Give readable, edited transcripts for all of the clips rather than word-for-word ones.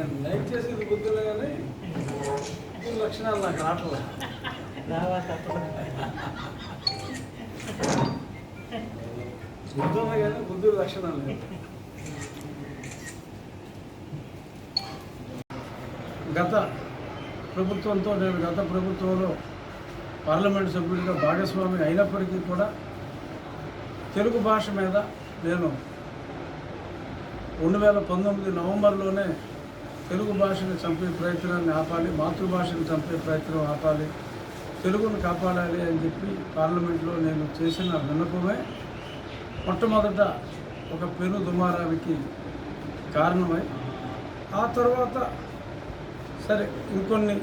నేను లైక్ చేసేది బుద్ధులే కానీ బుద్ధుల లక్షణాలు నాకు రావట్లే. బుద్ధి ఉంది కానీ బుద్ధుల లక్షణాలు లేవు. గత ప్రభుత్వంతో నేను గత ప్రభుత్వంలో పార్లమెంటు సభ్యుడిగా భాగస్వామి అయినప్పటికీ కూడా తెలుగు భాష మీద నేను 2019 నవంబర్లోనే తెలుగు భాషను చంపే ప్రయత్నాన్ని ఆపాలి, మాతృభాషను చంపే ప్రయత్నం ఆపాలి, తెలుగును కాపాడాలి అని చెప్పి పార్లమెంట్లో నేను చేసిన విన్నపమే మొట్టమొదట ఒక పెను దుమారానికి కారణమై ఆ తర్వాత సరే ఇంకొన్ని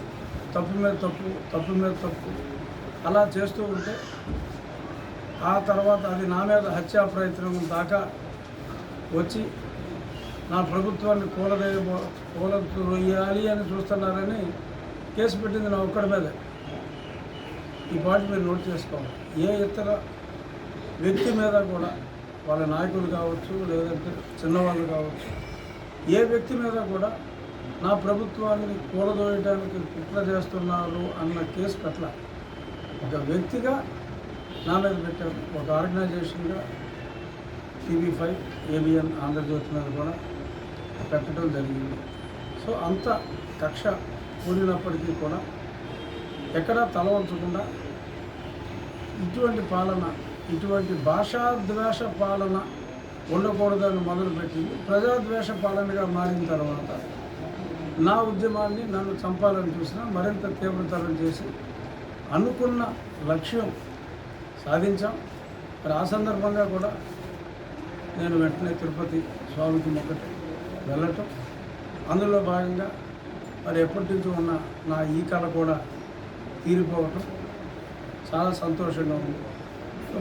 తప్పు మీద తప్పు అలా చేస్తూ ఉంటే ఆ తర్వాత అది నా మీద హత్యా ప్రయత్నం దాకా వచ్చి నా ప్రభుత్వాన్ని కూలదొయ్యాలి అని చూస్తున్నారని కేసు పెట్టింది నా ఒక్కడి మీదే. ఈ పాయింట్ మీరు నోట్ చేసుకోవాలి. ఏ ఇతర వ్యక్తి మీద కూడా వాళ్ళ నాయకులు కావచ్చు, లేదంటే చిన్నవాళ్ళు కావచ్చు, ఏ వ్యక్తి మీద కూడా నా ప్రభుత్వాన్ని కూలదోయడానికి కుట్ర చేస్తున్నారు అన్న కేసు పట్ల ఒక వ్యక్తిగా నా మీద పెట్టారు. ఒక ఆర్గనైజేషన్గా TV5, ABN, ఆంధ్రజ్యోతి మీద కూడా పెట్టడం జరిగింది. సో అంత కక్ష కూడినప్పటికీ కూడా ఎక్కడా తల వంచకుండా ఇటువంటి పాలన, ఇటువంటి భాషాద్వేష పాలన ఉండకూడదని మొదలుపెట్టింది. ప్రజాద్వేష పాలనగా మారిన తర్వాత నా ఉద్యమాన్ని నన్ను చంపాలని చూసినా మరింత తీవ్రతరం చేసి అనుకున్న లక్ష్యం సాధించాం. మరి ఆ సందర్భంగా కూడా నేను వెంటనే తిరుపతి స్వామికి మొక్కటి వెళ్ళటం, అందులో భాగంగా మరి ఎప్పటి నుంచి ఉన్న నా ఈ కళ కూడా తీరిపోవటం చాలా సంతోషంగా ఉంది.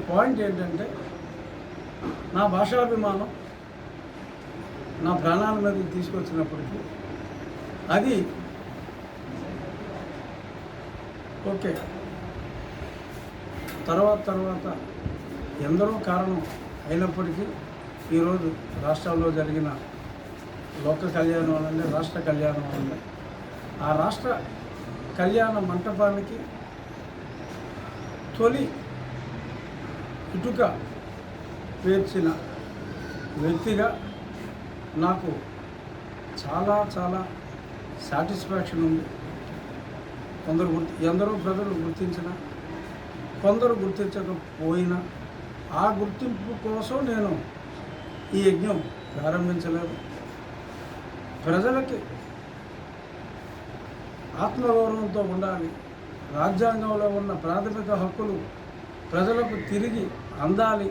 పాయింట్ ఏంటంటే నా భాషాభిమానం నా ప్రాణాల మీదకి తీసుకొచ్చినప్పటికీ అది ఓకే. తర్వాత ఎందరో కారణం అయినప్పటికీ ఈరోజు రాష్ట్రాల్లో జరిగిన లోక కళ్యాణం అనండి, రాష్ట్ర కళ్యాణం అనండి, ఆ రాష్ట్ర కళ్యాణ మంటపానికి తొలి ఇటుక పేర్చిన వ్యక్తిగా నాకు చాలా సాటిస్ఫాక్షన్ ఉంది. ఎందరో ప్రజలు గుర్తించిన, కొందరు గుర్తించకపోయినా ఆ గుర్తింపు కోసం నేను ఈ యజ్ఞం ప్రారంభించలేదు. ప్రజలకి ఆత్మగౌరవంతో ఉండాలి, రాజ్యాంగంలో ఉన్న ప్రాథమిక హక్కులు ప్రజలకు తిరిగి అందాలి,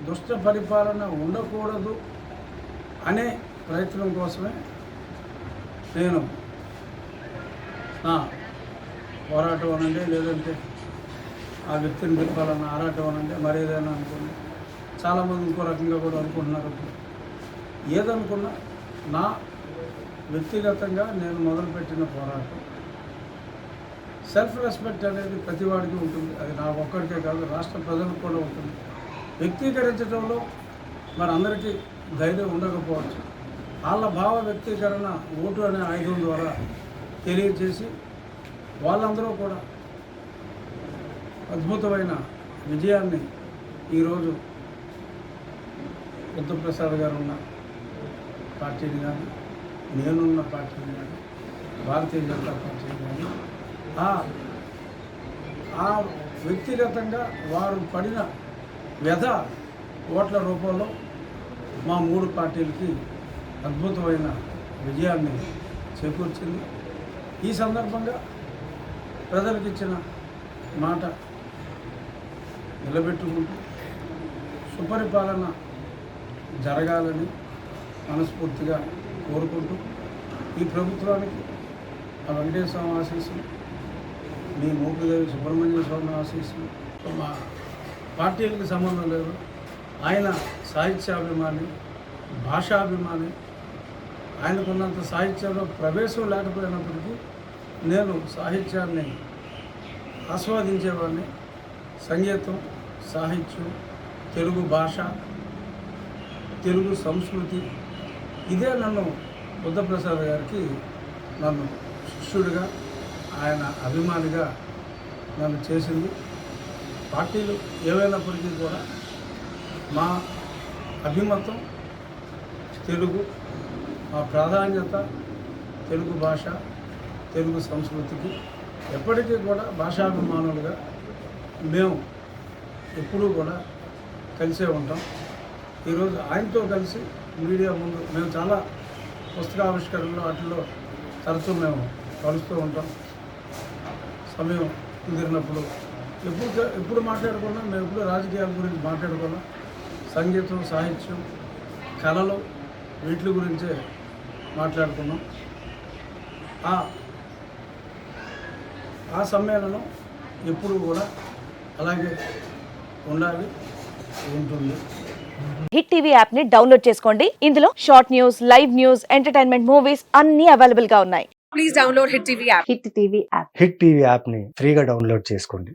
దుష్ట పరిపాలన ఉండకూడదు అనే ప్రయత్నం కోసమే నేను నా పోరాటం అనండి, లేదంటే ఆ వ్యక్తిని గెలపాలన్న ఆరాటం అనండి, మరేదైనా అనుకోండి. చాలామంది ఇంకో రకంగా కూడా అనుకుంటున్నారు. ఏదనుకున్నా నా వ్యక్తిగతంగా నేను మొదలుపెట్టిన పోరాటం సెల్ఫ్ రెస్పెక్ట్ అనేది ప్రతి వాడికి ఉంటుంది. అది నా ఒక్కడికే కాదు, రాష్ట్ర ప్రజలకు కూడా ఉంటుంది. వ్యక్తీకరించడంలో మరి అందరికీ ధైర్యం ఉండకపోవచ్చు. వాళ్ళ భావ వ్యక్తీకరణ ఓటు అనే ఆయుధం ద్వారా తెలియజేసి వాళ్ళందరూ కూడా అద్భుతమైన విజయాన్ని ఈరోజు బుద్ధప్రసాద్ గారు ఉన్న పార్టీని కానీ, నేనున్న పార్టీని కానీ, భారతీయ జనతా పార్టీని కానీ ఆ వ్యక్తిగతంగా వారు పడిన వ్యధ ఓట్ల రూపంలో మా 3 పార్టీలకి అద్భుతమైన విజయాన్ని చేకూర్చింది. ఈ సందర్భంగా ప్రజలకు ఇచ్చిన మాట నిలబెట్టుకుంటూ సుపరిపాలన జరగాలని మనస్ఫూర్తిగా కోరుకుంటూ ఈ ప్రభుత్వానికి ఆ వెంకటేశ్వర స్వామి ఆశీస్సులు, మీ మోపిదేవి సుబ్రహ్మణ్య స్వామి ఆశీస్సులు, మా పార్టీలకు సంబంధం లేదు. ఆయన సాహిత్యాభిమాని, భాషాభిమాని. ఆయనకున్నంత సాహిత్యంలో ప్రవేశం లేకపోయినప్పటికీ నేను సాహిత్యాన్ని ఆస్వాదించేవాడిని. సంగీతం, సాహిత్యం, తెలుగు భాష, తెలుగు సంస్కృతి ఇదే నన్ను బుద్ధప్రసాద్ గారికి నన్ను శిష్యుడిగా, ఆయన అభిమానిగా నన్ను చేసింది. పార్టీలు ఏవైనప్పటికీ కూడా మా అభిమతం తెలుగు, మా ప్రాధాన్యత తెలుగు భాష, తెలుగు సంస్కృతికి. ఎప్పటికీ కూడా భాషాభిమానులుగా మేము ఎప్పుడూ కూడా కలిసే ఉంటాం. ఈరోజు ఆయనతో కలిసి మీడియా ముందు మేము చాలా పుస్తకావిష్కరణలో వాటిల్లో తరచూ మేము కలుస్తూ ఉంటాం. సమయం కుదిరినప్పుడు ఎప్పుడు మాట్లాడుకున్నా మేము ఎప్పుడు రాజకీయాల గురించి మాట్లాడుకున్నాం. సంగీతం, సాహిత్యం, కళలు వీటి గురించే మాట్లాడుకున్నాం. ఆ సమ్మేళనం ఎప్పుడు కూడా అలాగే ఉండాలి, ఉంటుంది. హిట్ టీవీ యాప్ ని డౌన్లోడ్ చేసుకోండి. ఇందులో short news, live news, entertainment movies అన్ని అవైలబుల్ గా ఉన్నాయి. Please download hit TV app. Hit TV యాప్ని ఫ్రీగా డౌన్లోడ్ చేసుకోండి.